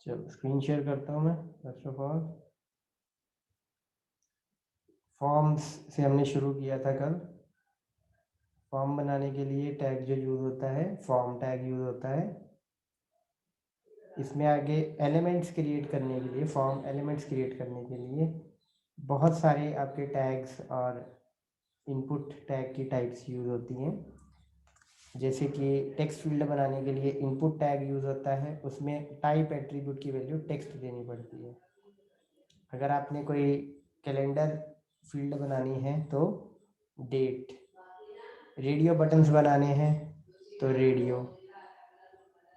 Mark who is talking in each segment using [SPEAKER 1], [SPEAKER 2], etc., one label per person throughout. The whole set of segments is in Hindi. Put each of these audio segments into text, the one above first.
[SPEAKER 1] चलो स्क्रीन शेयर करता हूँ मैं। फर्स्ट ऑफ ऑल फॉर्म्स से हमने शुरू किया था कल। फॉर्म बनाने के लिए टैग जो यूज़ होता है फॉर्म टैग यूज़ होता है। इसमें आगे एलिमेंट्स क्रिएट करने के लिए फॉर्म एलिमेंट्स क्रिएट करने के लिए बहुत सारे आपके टैग्स और इनपुट टैग की टाइप्स यूज़ होती हैं। जैसे कि टेक्स्ट फील्ड बनाने के लिए इनपुट टैग यूज़ होता है, उसमें टाइप एट्रीब्यूट की वैल्यू टेक्स्ट देनी पड़ती है। अगर आपने कोई कैलेंडर फील्ड बनानी है तो डेट, रेडियो बटन्स बनाने हैं तो रेडियो,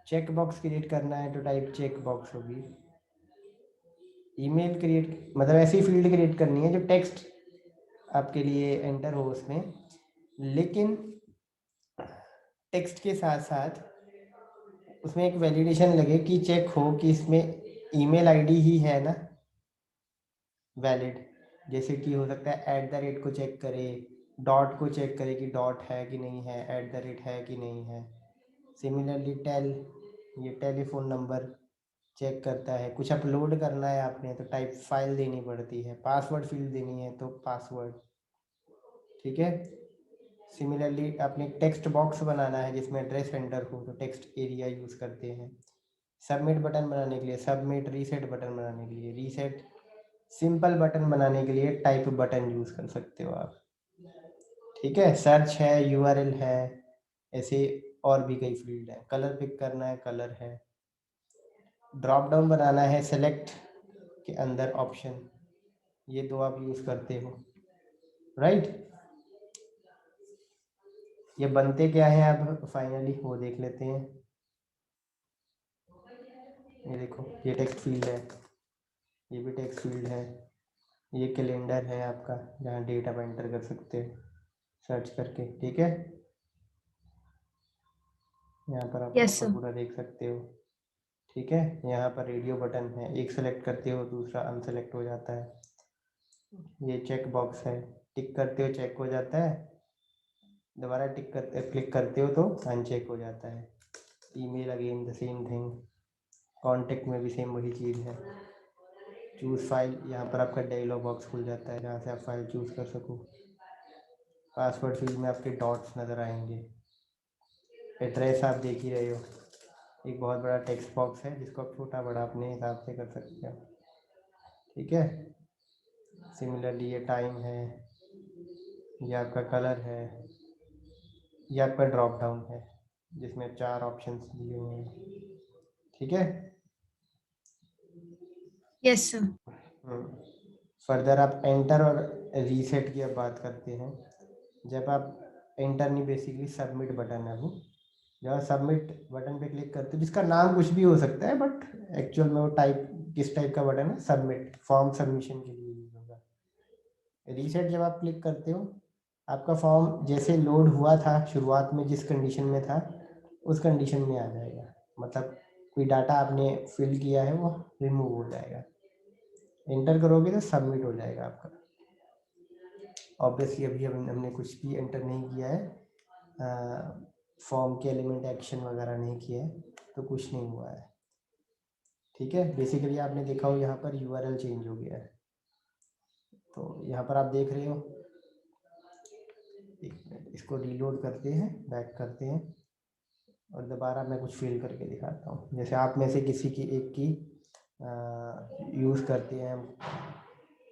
[SPEAKER 1] चेक बॉक्स क्रिएट करना है तो टाइप चेक बॉक्स होगी। ईमेल क्रिएट मतलब ऐसी फील्ड क्रिएट करनी है जो टेक्स्ट आपके लिए एंटर हो उसमें, लेकिन टेक्स्ट के साथ साथ उसमें एक वैलिडेशन लगे कि चेक हो कि इसमें ईमेल आईडी ही है ना वैलिड। जैसे कि हो सकता है ऐट द रेट को चेक करे, डॉट को चेक करे कि डॉट है कि नहीं है, ऐट द रेट है कि नहीं है। सिमिलरली टेल, ये टेलीफोन नंबर चेक करता है। कुछ अपलोड करना है आपने तो टाइप फाइल देनी पड़ती है, पासवर्ड फील्ड देनी है तो पासवर्ड। ठीक है। सिमिलरली आपने टेक्स्ट बॉक्स बनाना है जिसमें एड्रेस एंटर हो तो टेक्स्ट एरिया यूज़ करते हैं। सबमिट बटन बनाने के लिए सबमिट, रीसेट बटन बनाने के लिए रीसेट, सिंपल बटन बनाने के लिए टाइप बटन यूज़ कर सकते हो आप। ठीक है। सर्च है, यूआरएल है, ऐसे और भी कई फील्ड है। कलर पिक करना है, कलर है। ड्रॉप डाउन बनाना है, सेलेक्ट के अंदर ऑप्शन, ये दो आप यूज़ करते हो। राइट। ये बनते क्या है अब फाइनली वो देख लेते हैं। ये देखो, ये टेक्स्ट फील्ड है, ये भी टेक्स्ट फील्ड है। ये कैलेंडर है आपका जहाँ डेट आप एंटर कर सकते हो सर्च करके। ठीक है। यहाँ पर आप
[SPEAKER 2] यस
[SPEAKER 1] प्रॉपर
[SPEAKER 2] सर।
[SPEAKER 1] पूरा देख सकते हो। ठीक है। यहाँ पर रेडियो बटन है, एक सेलेक्ट करते हो दूसरा अनसेलेक्ट हो जाता है। ये चेक बॉक्स है, टिक करते हो चेक हो जाता है, दोबारा टिक करते क्लिक करते हो तो अनचेक हो जाता है। Email again the same thing, contact में भी सेम वही चीज़ है। चूज़ फाइल, यहाँ पर आपका डायलॉग बॉक्स खुल जाता है जहाँ से आप फाइल चूज़ कर सको। पासवर्ड फील्ड में आपके डॉट्स नज़र आएंगे। एड्रेस आप देख ही रहे हो, एक बहुत बड़ा टेक्स्ट बॉक्स है जिसको आप छोटा बड़ा अपने हिसाब से कर सकते हो। ठीक है। सिमिलरली ये टाइम है, ये आपका कलर है, ये आपका ड्रॉप डाउन है जिसमें 4 ऑप्शंस दिए हुए हैं। ठीक है।
[SPEAKER 2] Yes sir.
[SPEAKER 1] फर्दर आप एंटर और रीसेट की अब बात करते हैं। जब आप एंटर नहीं, बेसिकली सबमिट बटन है वो, जब आप सबमिट बटन पे क्लिक करते हो जिसका नाम कुछ भी हो सकता है बट एक्चुअल में वो टाइप किस टाइप का बटन है, सबमिट, फॉर्म सबमिशन के लिए यूज होगा। रीसेट जब आप क्लिक करते हो आपका फॉर्म जैसे लोड हुआ था शुरुआत में जिस कंडीशन में था उस कंडीशन में आ जाएगा। मतलब कोई डाटा आपने फिल किया है वो रिमूव हो जाएगा। एंटर करोगे तो सबमिट हो जाएगा आपका। ऑब्वियसली अभी हमने कुछ भी एंटर नहीं किया है, फॉर्म के एलिमेंट एक्शन वगैरह नहीं किया है तो कुछ नहीं हुआ है। ठीक है। बेसिकली आपने देखा हो यहाँ पर यूआरएल चेंज हो गया है, तो यहाँ पर आप देख रहे हो। एक मिनट, इसको रीलोड करते हैं, बैक करते हैं और दोबारा मैं कुछ फिल करके दिखाता हूँ। जैसे आप में से किसी की एक की यूज़ करते हैं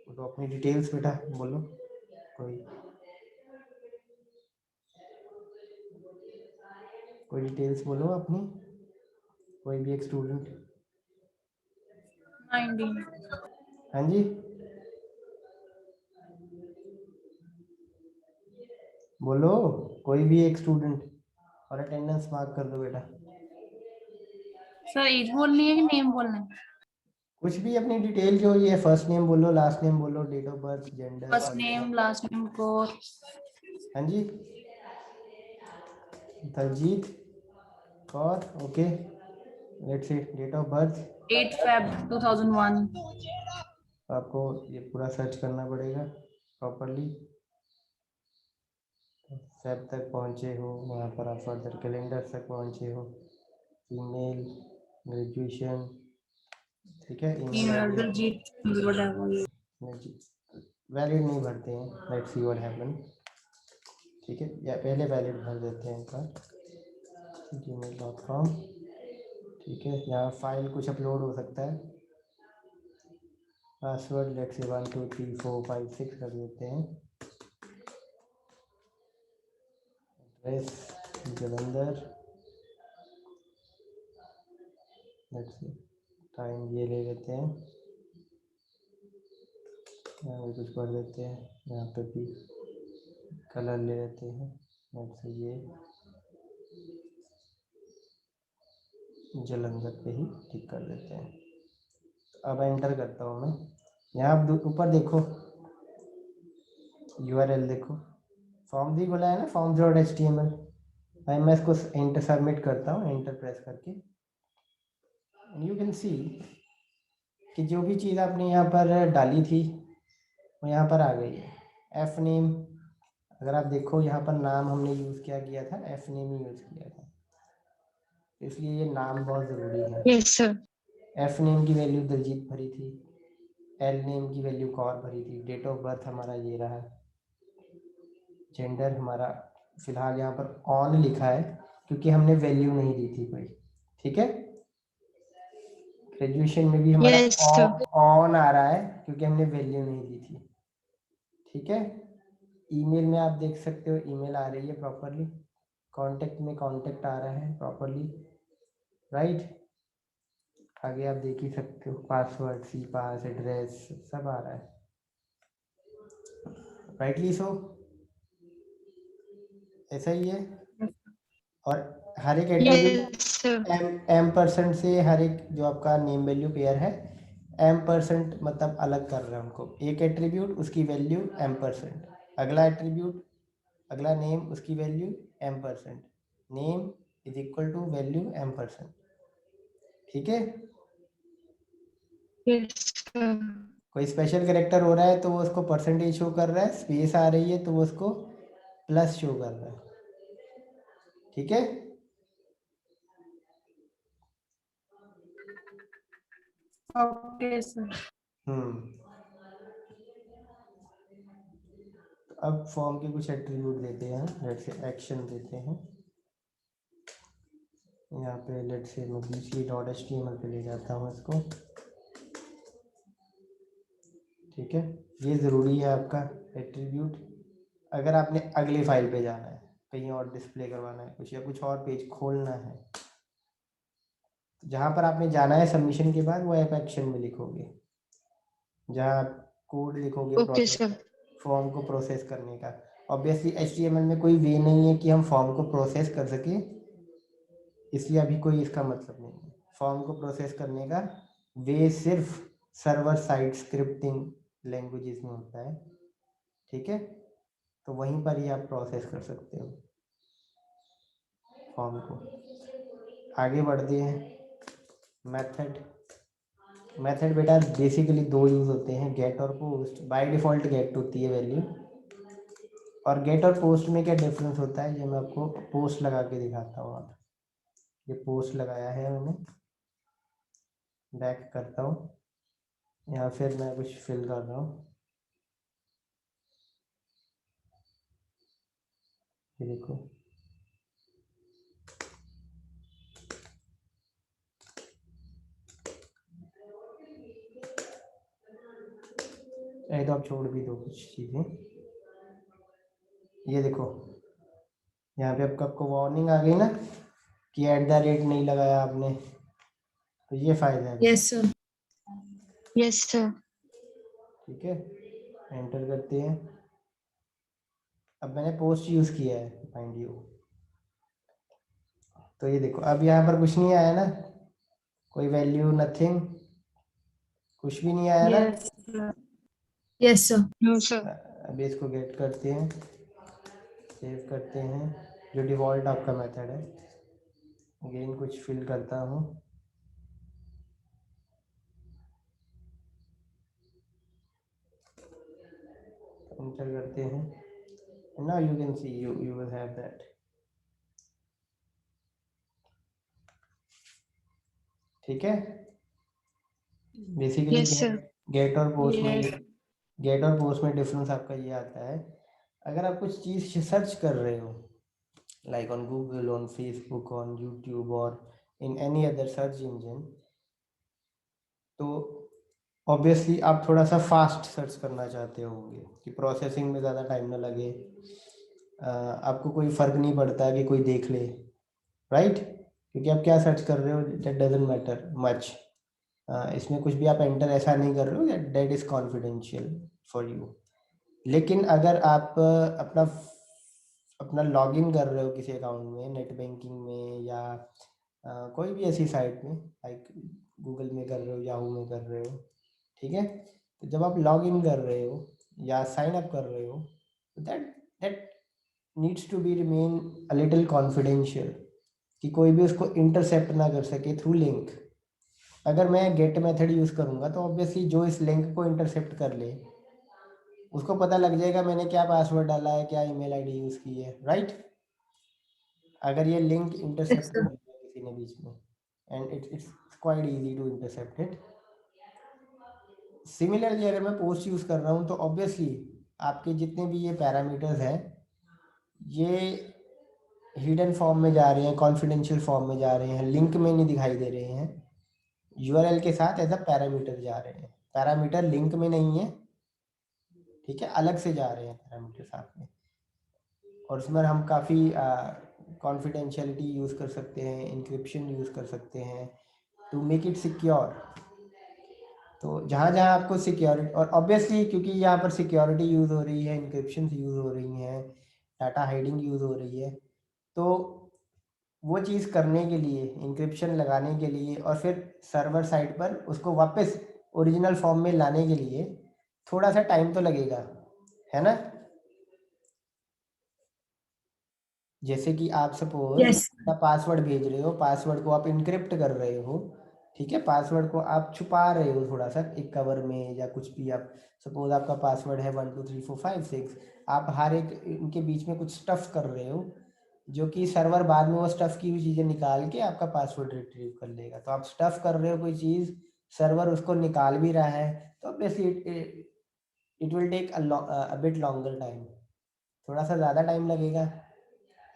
[SPEAKER 1] तो अपनी डिटेल्स बेटा बोलो कोई डिटेल्स बोलो अपनी, कोई भी एक स्टूडेंट।
[SPEAKER 2] 19।
[SPEAKER 1] हाँ जी, बोलो कोई भी एक स्टूडेंट और अटेंडेंस मार्क कर दो बेटा।
[SPEAKER 2] सर एज बोलनी है कि नेम बोलना है?
[SPEAKER 1] कुछ भी अपनी डिटेल जो ये फर्स्ट नेम बोलो, लास्ट नेम बोलो, date of birth, gender,
[SPEAKER 2] first name,
[SPEAKER 1] occupation.
[SPEAKER 2] Last name, Kaur.
[SPEAKER 1] हाँ जी, Daljeet Kaur. Okay, let's see date of birth.
[SPEAKER 2] 8 Feb 2001।
[SPEAKER 1] आपको ये पूरा सर्च करना पड़ेगा प्रॉपरली। फेब तक पहुँचे हो, वहाँ पर आप फर्दर कैलेंडर तक पहुँचे हो, ईमेल, ग्रेजुएशन, ठीक है,
[SPEAKER 2] ईमेल दिलजीत
[SPEAKER 1] वैलिड नहीं भरते हैं, लेट्स सी व्हाट हैपन। ठीक है, या पहले वैलिड भर देते हैं इनका gmail.com। ठीक है, यहाँ फाइल कुछ अपलोड हो सकता है। पासवर्ड लेट्स से 1 2 3 4 5 6 कर देते हैं। Address Jalandhar, let's say time ये ले लेते हैं, यहाँ भी कुछ कर देते हैं, यहाँ पे भी कलर ले लेते हैं, लेट्स से ये जलंधर पे ही टिक कर देते हैं। अब एंटर करता हूँ मैं, यहाँ आप ऊपर देखो URL देखो, फॉर्म भी खुला है ना, forms.html। भाई मैं इसको एंटर सबमिट करता हूँ, एंटर प्रेस करके, यू कैन सी कि जो भी चीज़ आपने यहाँ पर डाली थी वो यहाँ पर आ गई है। एफ नेम, अगर आप देखो यहाँ पर नाम हमने यूज़ क्या किया था, एफ नेम ही यूज़ किया था, इसलिए ये नाम बहुत ज़रूरी है।
[SPEAKER 3] Yes sir.
[SPEAKER 1] एफ नेम की वैल्यू दिलजीत भरी थी, एल नेम की वैल्यू कौर भरी थी, डेट ऑफ बर्थ हमारा ये रहा, जेंडर हमारा फिलहाल यहाँ पर ऑन लिखा है क्योंकि हमने वैल्यू नहीं दी थी कोई। ठीक है, ग्रेजुएशन में भी हमारा
[SPEAKER 3] यस सर।
[SPEAKER 1] ऑन आ रहा है क्योंकि हमने वैल्यू नहीं दी थी। ठीक है, ईमेल में आप देख सकते हो ईमेल आ रही है प्रॉपरली, कांटेक्ट में कांटेक्ट आ रहा है प्रॉपरली, राइट। आगे आप देख ही सकते हो, पासवर्ड, सी पास, एड्रेस सब आ रहा है, राइटली सो ऐसा ही है। और हर एक एट्रीब्यूट
[SPEAKER 3] यस सर।
[SPEAKER 1] M% से हर एक जो आपका नेम वैल्यू पेयर है M% मतलब अलग कर रहे हैं उनको, एक एट्रीब्यूट उसकी वैल्यू M%, अगला एट्रीब्यूट अगला नेम उसकी value M%, name is equal to value M%। ठीक है,
[SPEAKER 3] यस सर।
[SPEAKER 1] कोई स्पेशल कैरेक्टर हो रहा है तो वो उसको परसेंटेज शो कर रहा है, स्पेस आ रही है तो वो उसको प्लस शो कर रहा है। ठीक है,
[SPEAKER 2] ओके सर।
[SPEAKER 1] अब फॉर्म के कुछ एट्रीब्यूट देते हैं, लेट्स से एक्शन देते हैं, यहाँ पे लेट्स से मैं bc.html पे ले जाता हूँ इसको। ठीक है, ये ज़रूरी है आपका एट्रीब्यूट, अगर आपने अगली फाइल पे जाना है, कहीं और डिस्प्ले करवाना है कुछ, या कुछ और पेज खोलना है, जहाँ पर आपने जाना है सबमिशन के बाद वो ऐप एक्शन में लिखोगे, जहाँ आप कोड लिखोगे
[SPEAKER 3] ओके
[SPEAKER 1] प्रोसेस
[SPEAKER 3] सर।
[SPEAKER 1] फॉर्म को प्रोसेस करने का। ऑब्वियसली HTML में कोई वे नहीं है कि हम फॉर्म को प्रोसेस कर सके, इसलिए अभी कोई इसका मतलब नहीं है। फॉर्म को प्रोसेस करने का वे सिर्फ सर्वर साइड स्क्रिप्टिंग लैंग्वेजेस में होता है। ठीक है, तो वहीं पर ही आप प्रोसेस कर सकते हो फॉर्म को। आगे बढ़ते हैं, मेथड। मेथड बेटा बेसिकली दो यूज़ होते हैं, गेट और पोस्ट। बाय डिफ़ॉल्ट गेट होती है वैल्यू, और गेट और पोस्ट में क्या डिफरेंस होता है ये मैं आपको पोस्ट लगा के दिखाता हूँ। आप ये पोस्ट लगाया है मैंने, बैक करता हूँ, या फिर मैं कुछ फिल कर रहा हूँ, ये देखो तो आप छोड़ भी दो कुछ चीज़ें, ये देखो यहाँ पे आपको वार्निंग आ गई ना कि @ नहीं लगाया आपने, तो ये फायदा है।
[SPEAKER 2] Yes sir.
[SPEAKER 3] Yes sir.
[SPEAKER 1] ठीक है, एंटर करते हैं। अब मैंने पोस्ट यूज़ किया है माइंड यू, तो ये देखो अब यहाँ पर कुछ नहीं आया ना, कोई वैल्यू नथिंग, कुछ भी नहीं आया ना।
[SPEAKER 2] Yes sir. Yes sir.
[SPEAKER 3] No sir.
[SPEAKER 1] अभी इसको गेट करते हैं, सेव करते हैं, जो डिफ़ॉल्ट आपका मेथड है। अगेन कुछ फिल करता हूँ, एंटर करते हैं, now you can C you will have that. ठीक है, बेसिकली
[SPEAKER 3] Yes, sir.
[SPEAKER 1] गेट और पोस्ट में
[SPEAKER 3] Yes.
[SPEAKER 1] गेट और पोस्ट में डिफरेंस आपका ये आता है, अगर आप कुछ चीज़ सर्च कर रहे हो like on Google, on Facebook, on YouTube और in any other search engine, तो ऑब्वियसली आप थोड़ा सा फास्ट सर्च करना चाहते होंगे कि प्रोसेसिंग में ज़्यादा टाइम ना लगे, आपको कोई फ़र्क नहीं पड़ता कि कोई देख ले, राइट? क्योंकि आप क्या सर्च कर रहे हो दैट डजंट मैटर मच, इसमें कुछ भी आप एंटर ऐसा नहीं कर रहे हो that is confidential for you. लेकिन अगर आप अपना लॉगिन कर रहे हो किसी अकाउंट में, नेट बैंकिंग में या कोई भी ऐसी साइट में लाइक गूगल में कर रहे हो, याहू में कर रहे हो, ठीक है, तो जब आप लॉग इन कर रहे हो या साइन अप कर रहे हो, that that needs to be remain a little confidential, कि कोई भी उसको इंटरसेप्ट ना कर सके थ्रू लिंक। अगर मैं गेट मेथड यूज़ करूँगा तो ऑब्वियसली जो इस लिंक को इंटरसेप्ट कर ले उसको पता लग जाएगा मैंने क्या पासवर्ड डाला है, क्या ईमेल आईडी यूज़ की है, राइट? अगर ये लिंक
[SPEAKER 3] Yes,
[SPEAKER 1] इंटरसेप्ट कर
[SPEAKER 3] sir.
[SPEAKER 1] लिया किसी ने बीच में, and it's quite easy to intercept it. Similarly अगर मैं पोस्ट यूज़ कर रहा हूँ तो ऑब्वियसली आपके जितने भी ये पैरामीटर्स हैं ये हिडन फॉर्म में जा रहे हैं, कॉन्फिडेंशियल फॉर्म में जा रहे हैं, लिंक में नहीं दिखाई दे रहे हैं, यूआरएल के साथ एज अ पैरामीटर जा रहे हैं, पैरामीटर लिंक में नहीं है, ठीक है, अलग से जा रहे हैं पैरामीटर साथ में। और उसमें हम काफ़ी कॉन्फिडेंशियलिटी यूज़ कर सकते हैं, इंक्रिप्शन यूज़ कर सकते हैं टू मेक इट सिक्योर। तो जहाँ जहाँ आपको सिक्योरिटी, और ऑब्वियसली क्योंकि यहाँ पर सिक्योरिटी यूज़ हो रही है, इंक्रिप्शन यूज़ हो रही हैं, डाटा हाइडिंग यूज़ हो रही है, तो वो चीज़ करने के लिए, इंक्रिप्शन लगाने के लिए और फिर सर्वर साइड पर उसको वापस ओरिजिनल फॉर्म में लाने के लिए थोड़ा सा टाइम तो लगेगा, है ना? जैसे कि आप सपोज
[SPEAKER 2] Yes.
[SPEAKER 1] अपना पासवर्ड भेज रहे हो, पासवर्ड को आप इनक्रिप्ट कर रहे हो, ठीक है, पासवर्ड को आप छुपा रहे हो थोड़ा सा एक कवर में या कुछ भी, आप सपोज आपका पासवर्ड है 1 2 3 4 5 6, आप हर एक इनके बीच में कुछ स्टफ कर रहे हो जो कि सर्वर बाद में वो स्टफ की हुई चीज़ें निकाल के आपका पासवर्ड रिट्रीव कर लेगा। तो आप स्टफ कर रहे हो कोई चीज़, सर्वर उसको निकाल भी रहा है, तो obviously it will take a bit longer time, थोड़ा सा ज़्यादा टाइम लगेगा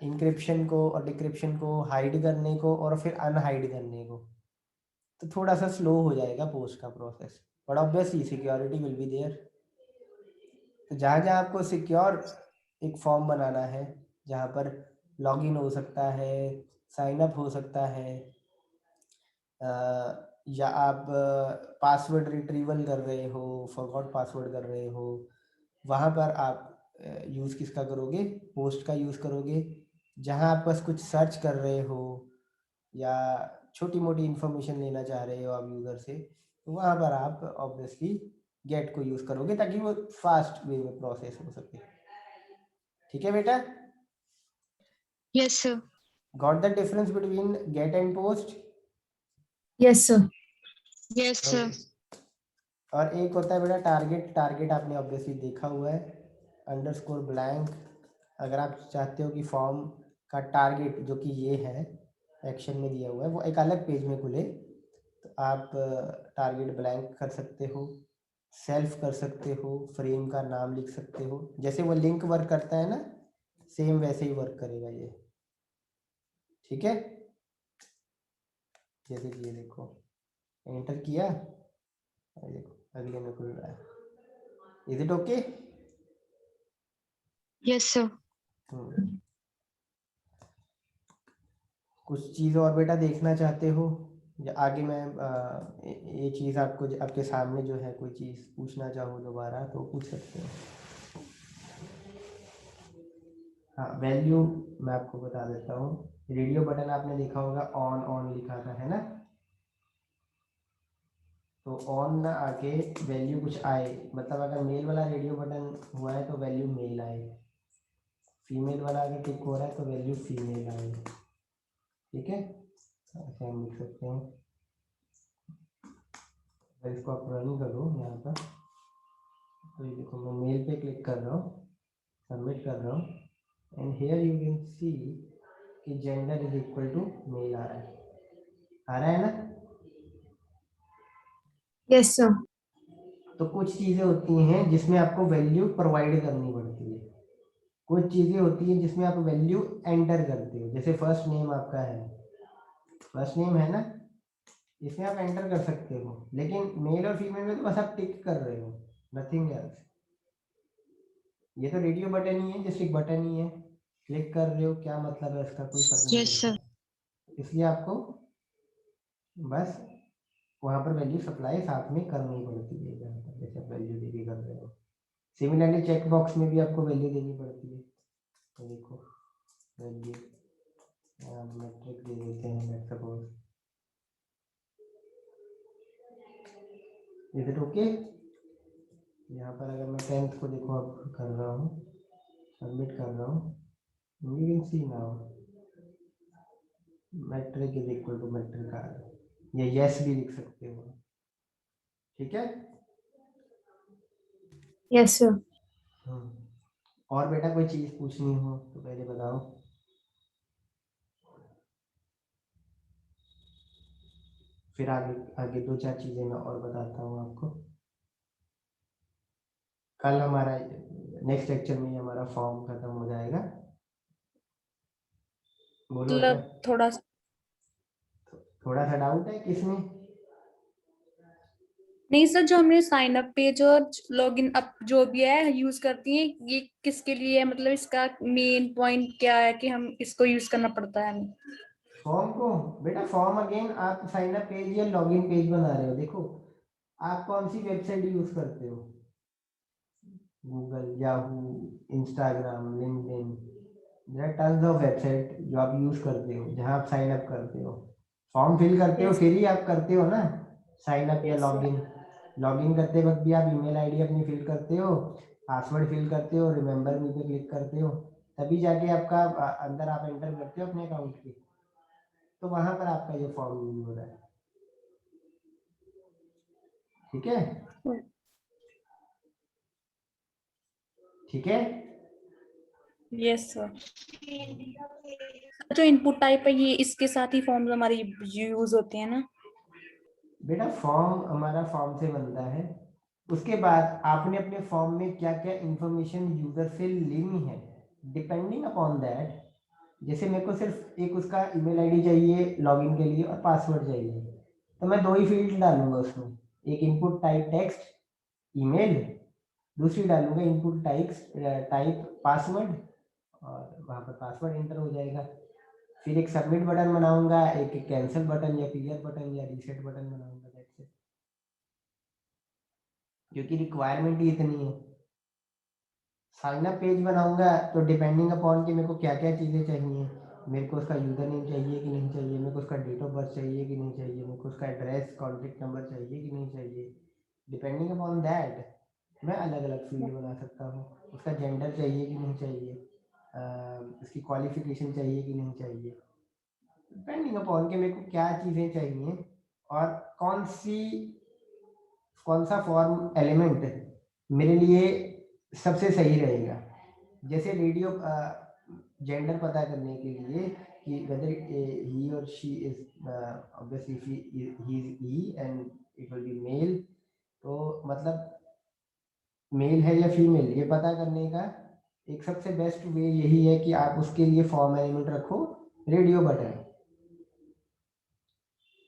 [SPEAKER 1] इंक्रिप्शन को और डिक्रिप्शन को हाइड करने को और फिर अनहाइड करने को, तो थोड़ा सा स्लो हो जाएगा पोस्ट का process, but obviously security will be there. तो जहाँ जहाँ आपको सिक्योर एक फॉर्म बनाना है जहाँ पर लॉगिन हो सकता है, साइन अप हो सकता है, या आप पासवर्ड रिट्रीवल कर रहे हो, फॉरगॉट पासवर्ड कर रहे हो, वहाँ पर आप यूज़ किसका करोगे? पोस्ट का यूज़ करोगे। जहाँ आप बस कुछ सर्च कर रहे हो या छोटी मोटी इन्फॉर्मेशन लेना चाह रहे हो आप यूज़र से, तो वहाँ पर आप ऑब्वियसली गेट को यूज़ करोगे ताकि वो फास्ट वे में प्रोसेस हो सके। ठीक है बेटा?
[SPEAKER 3] Yes, sir.
[SPEAKER 1] Got the difference between get and post?
[SPEAKER 2] Yes, sir.
[SPEAKER 3] Yes, sir.
[SPEAKER 1] और एक होता है बेटा टारगेट, टारगेट आपने ऑब्वियसली देखा हुआ है, अंडरस्कोर ब्लैंक। अगर आप चाहते हो कि फॉर्म का टारगेट जो कि ये है एक्शन में दिया हुआ है वो एक अलग पेज में खुले, तो आप टारगेट ब्लैंक कर सकते हो, सेल्फ कर सकते हो, फ्रेम का नाम लिख सकते हो, जैसे वो लिंक वर्क करता है ना सेम वैसे ही वर्क करेगा ये, ठीक है? जैसे कि ये देखो एंटर किया, और देखो अगले में खुल रहा है, is it okay?
[SPEAKER 3] Yes, sir.
[SPEAKER 1] कुछ चीज़ और बेटा देखना चाहते हो या आगे मैं ये चीज़ आपको आपके सामने जो है कोई चीज़ पूछना चाहो दोबारा तो पूछ सकते हो। हाँ, वैल्यू मैं आपको बता देता हूँ, रेडियो बटन आपने देखा होगा ऑन ऑन लिखा था, है ना? तो ऑन ना आके वैल्यू कुछ आए, मतलब अगर मेल वाला रेडियो बटन हुआ है तो वैल्यू मेल आए, फीमेल वाला अगर टिक हो रहा है तो वैल्यू फीमेल आए, ठीक है? ऐसे हम लिख सकते हैं। अगर इसको आप रन करो यहाँ पर, तो ये देखो मैं मेल पे क्लिक कर रहा हूँ, सबमिट कर रहा हूँ, and here you can see कि gender is equal to male आ रहा है ना?
[SPEAKER 3] Yes, sir.
[SPEAKER 1] तो कुछ चीजें होती हैं जिसमें आपको वैल्यू प्रोवाइड करनी पड़ती है, कुछ चीजें होती हैं जिसमें आप वैल्यू एंटर करते हो। जैसे फर्स्ट नेम आपका है, फर्स्ट नेम है ना, इसमें आप एंटर कर सकते हो, लेकिन मेल और फीमेल में तो बस आप टिक कर रहे हो, नथिंग एल्स। ये तो रेडियो बटन ही है, जस्ट एक बटन ही है, क्लिक कर रहे हो, क्या मतलब है इसका, कोई फर्क नहीं
[SPEAKER 3] Yes, sir.
[SPEAKER 1] पड़ता। इसलिए आपको बस वहां पर वैल्यू सप्लाई साथ में करनी पड़ती है, जहाँ पर जैसे आप वैल्यू देके कर रहे हो। सिमिलरली चेक बॉक्स में भी आपको वैल्यू देनी पड़ती है। तो देखो वैल्यू मैट्रिक दे देते हैं, let's suppose, is it okay? यहाँ पर अगर मैं 10th को देखो अब कर रहा हूँ, सबमिट कर रहा हूँ, you can see now matric is equal to matric आ रहा है, या यस भी लिख सकते हो, ठीक है।
[SPEAKER 3] Yes, sir.
[SPEAKER 1] और बेटा कोई चीज पूछनी हो तो पहले बताओ। फिर आगे आगे 2-4 चीजें मैं और बताता हूँ आपको। कल हमारा नेक्स्ट लेक्चर में हमारा फॉर्म खत्म हो जाएगा। बोलो बेटा,
[SPEAKER 2] मतलब
[SPEAKER 1] थोड़ा सा डाउट है किसमें?
[SPEAKER 2] नहीं सर, जो हमने साइन अप पेज और लॉगिन अप जो भी है यूज करती हैं, ये किसके लिए है? मतलब इसका मेन पॉइंट क्या है कि हम इसको यूज करना पड़ता है हमें?
[SPEAKER 1] फॉर्म को बेटा, फॉर्म अगेन आप साइन अप पेज या लॉगिन पेज बना रहे हो। देखो आप कौन सी वेबसाइट यूज करते हो, Google, Yahoo, Instagram, LinkedIn, there are tons of website जो आप यूज करते हो, जहां आप साइन अप करते हो, फॉर्म फिल करते हो,
[SPEAKER 2] यस
[SPEAKER 1] फिर ही आप करते हो ना साइन अप या
[SPEAKER 2] यस सर।
[SPEAKER 1] लॉगिन। लॉगिन करते वक्त भी आप ईमेल आईडी अपनी फिल करते हो, पासवर्ड फिल करते हो, रिमेंबर मी पे क्लिक करते हो, तभी जाके आपका अंदर आप एंटर करते हो अपने अकाउंट के। तो वहां पर आपका ये फॉर्म यूज हो रहा है, ठीक है, ठीक है।
[SPEAKER 2] Yes sir. जो इनपुट टाइप है ये इसके साथ ही फॉर्म्स हमारे यूज होते हैं ना?
[SPEAKER 1] बेटा फॉर्म हमारा फॉर्म से बनता है, उसके बाद आपने अपने फॉर्म में क्या क्या इंफॉर्मेशन यूजर से लेनी है, डिपेंडिंग अपॉन दैट। जैसे मेरे को सिर्फ एक उसका ईमेल आईडी चाहिए लॉगिन के लिए और पासवर्ड चाहिए, तो मैं 2 ही फील्ड डालूंगा उसमें, एक इनपुट टाइप टेक्स्ट ईमेल, दूसरी डालूंगा इनपुट टाइप पासवर्ड, और वहाँ पर पासवर्ड एंटर हो जाएगा। फिर एक सबमिट बटन बनाऊंगा, एक कैंसिल बटन या क्लियर बटन या रीसेट बटन बनाऊंगा, दैट्स इट। क्योंकि रिक्वायरमेंट ही इतनी है। साइन अप पेज बनाऊंगा तो डिपेंडिंग अपॉन कि मेरे को क्या क्या चीज़ें चाहिए, मेरे को उसका यूज़र नेम चाहिए कि नहीं चाहिए, मेरे को उसका डेट ऑफ बर्थ चाहिए कि नहीं चाहिए, मेरे को उसका एड्रेस कॉन्टेक्ट नंबर चाहिए कि नहीं चाहिए, डिपेंडिंग अपॉन दैट मैं अलग अलग फील्ड बना सकता हूँ। उसका जेंडर चाहिए कि नहीं चाहिए, उसकी क्वालिफिकेशन चाहिए कि नहीं चाहिए, डिपेंडिंग अपॉन कि मेरे को क्या चीज़ें चाहिए और कौन सा फॉर्म एलिमेंट मेरे लिए सबसे सही रहेगा। जैसे रेडियो जेंडर पता करने के लिए कि वेदर ही और she is obviously he and it will be male, तो मतलब मेल है या फीमेल ये पता करने का एक सबसे बेस्ट वे यही है कि आप उसके लिए फॉर्म एलिमेंट रखो radio button.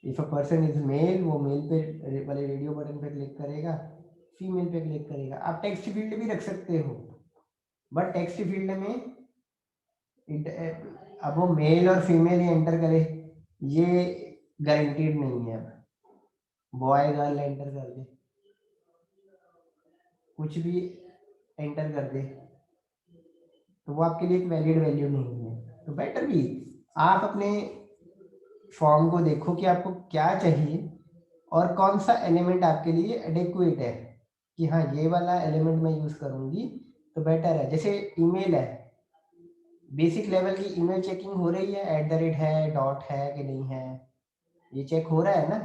[SPEAKER 1] If a person is male, वो मेल पे वाले रेडियो बटन पे क्लिक करेगा, फीमेल पे क्लिक करेगा। आप टेक्स्ट फील्ड भी रख सकते हो, बट टेक्स्ट फील्ड में अब वो मेल और फीमेल ही एंटर करे ये गारंटीड नहीं है। बॉय गर्ल एंटर कर दे, कुछ भी एंटर कर दे, तो वो आपके लिए एक वैलिड वैल्यू नहीं है। तो बेटर भी आप अपने फॉर्म को देखो कि आपको क्या चाहिए और कौन सा एलिमेंट आपके लिए एडिक्वेट है कि हाँ ये वाला एलिमेंट मैं यूज करूंगी तो बेटर है। जैसे ईमेल है, बेसिक लेवल की ईमेल चेकिंग हो रही है, @ है, डॉट है कि नहीं है, ये चेक हो रहा है ना।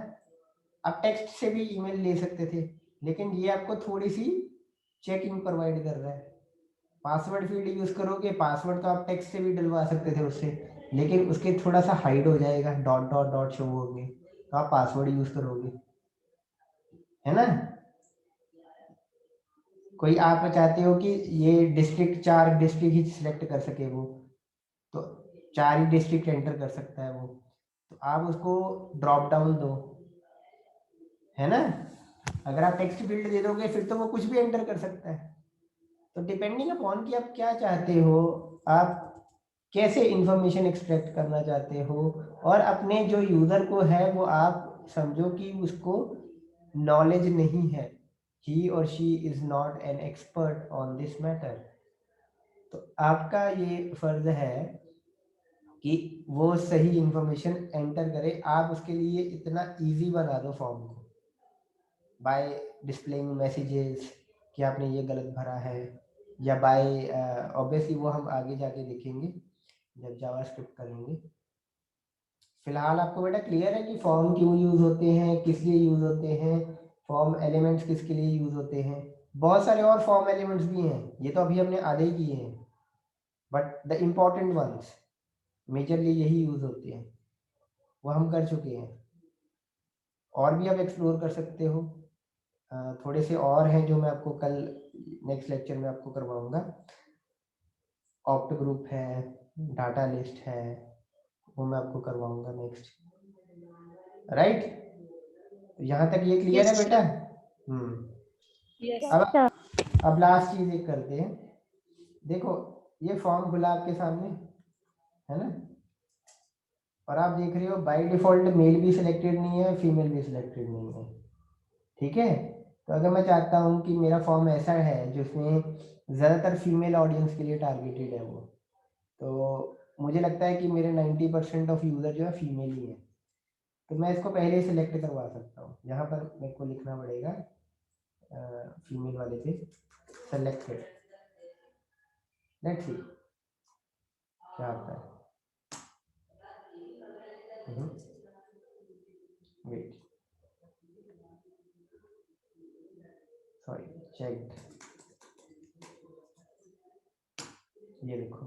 [SPEAKER 1] आप टेक्स्ट से भी ईमेल ले सकते थे, लेकिन ये आपको थोड़ी सी चेकिंग प्रोवाइड कर रहा है। पासवर्ड फील्ड यूज करोगे, पासवर्ड तो आप टेक्स्ट से भी डलवा सकते थे उससे, लेकिन उसके थोड़ा सा हाइड हो जाएगा, डॉट डॉट डॉट शो होंगे, तो आप पासवर्ड यूज करोगे। है ना। कोई आप चाहते हो कि ये डिस्ट्रिक्ट 4 डिस्ट्रिक्ट ही सिलेक्ट कर सके वो, तो 4 ही डिस्ट्रिक्ट एंटर कर सकता है वो, तो आप उसको ड्रॉप डाउन दो, है ना। अगर आप टेक्स्ट फील्ड दे दोगे फिर तो वो कुछ भी एंटर कर सकता है। तो डिपेंडिंग अपॉन कि आप क्या चाहते हो, आप कैसे इंफॉर्मेशन एक्सट्रैक्ट करना चाहते हो, और अपने जो यूजर को है वो आप समझो कि उसको नॉलेज नहीं है, ही और she is not an expert on this matter, तो आपका ये फर्ज है कि वो सही इंफॉर्मेशन एंटर करे। आप उसके लिए इतना इजी बना दो फॉर्म को बाय डिस्प्लेइंग मैसेजेस कि आपने ये गलत भरा है, या बाय ऑब्वियसली वो हम आगे जाके देखेंगे जब जावास्क्रिप्ट करेंगे। फिलहाल आपको बेटा क्लियर है कि फॉर्म क्यों यूज होते हैं, किस लिए यूज होते हैं, फॉर्म एलिमेंट्स किसके लिए यूज होते हैं। बहुत सारे और फॉर्म एलिमेंट्स भी हैं, ये तो अभी हमने आधे ही किए हैं, but the important ones majorly यही यूज होते हैं, वो हम कर चुके हैं। और भी आप एक्सप्लोर कर सकते हो, थोड़े से और हैं जो मैं आपको कल नेक्स्ट लेक्चर में आपको करवाऊंगा। ऑप्ट ग्रुप है, डाटा लिस्ट है, वो मैं आपको करवाऊंगा नेक्स्ट, राइट। यहाँ तक ये क्लियर है
[SPEAKER 3] Yes,
[SPEAKER 1] बेटा।
[SPEAKER 2] यस
[SPEAKER 1] अब लास्ट चीज एक करते हैं। देखो ये फॉर्म खुला आपके सामने, है ना, और आप देख रहे हो बाय डिफॉल्ट मेल भी सिलेक्टेड नहीं है, फीमेल भी सिलेक्टेड नहीं है, ठीक है। तो अगर मैं चाहता हूँ कि मेरा फॉर्म ऐसा है जिसमें ज़्यादातर फीमेल ऑडियंस के लिए टारगेटेड है वो, तो मुझे लगता है कि मेरे 90% ऑफ यूज़र जो है फीमेल ही है, तो मैं इसको पहले ही सिलेक्ट करवा सकता हूँ। यहाँ पर मेरे को लिखना पड़ेगा फीमेल वाले पे सेलेक्टेड, लेट्स सी क्या आता है। वेट, सॉरी, चेक, ये देखो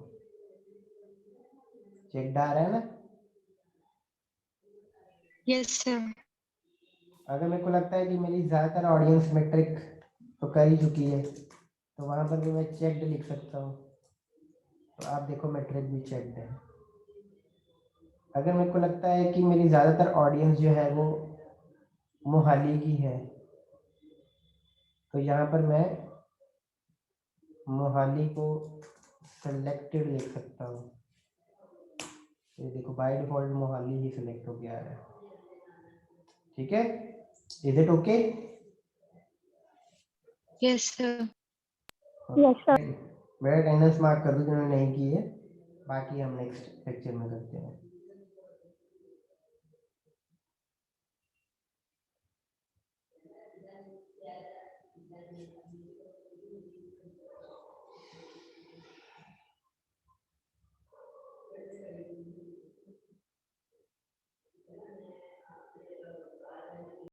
[SPEAKER 1] चेक आ रहा है ना।
[SPEAKER 3] yes, sir.
[SPEAKER 1] अगर मेरे को लगता है कि मेरी ज़्यादातर ऑडियंस मेट्रिक तो कर ही चुकी है, तो वहाँ पर भी मैं चेक्ड लिख सकता हूँ, तो आप देखो मेट्रिक भी चेक्ड है। अगर मेरे को लगता है कि मेरी ज़्यादातर ऑडियंस जो है वो मोहाली की है, तो यहाँ पर मैं मोहाली को सेलेक्टेड लिख सकता हूँ। ये देखो by default Mohali he select हो गया है, ठीक है। Is it okay?
[SPEAKER 3] Yes, sir.
[SPEAKER 2] Yes sir.
[SPEAKER 1] मेरा अटेंडेंस मार्क कर दो जिन्होंने नहीं की है, बाकी हम नेक्स्ट लेक्चर में करते हैं।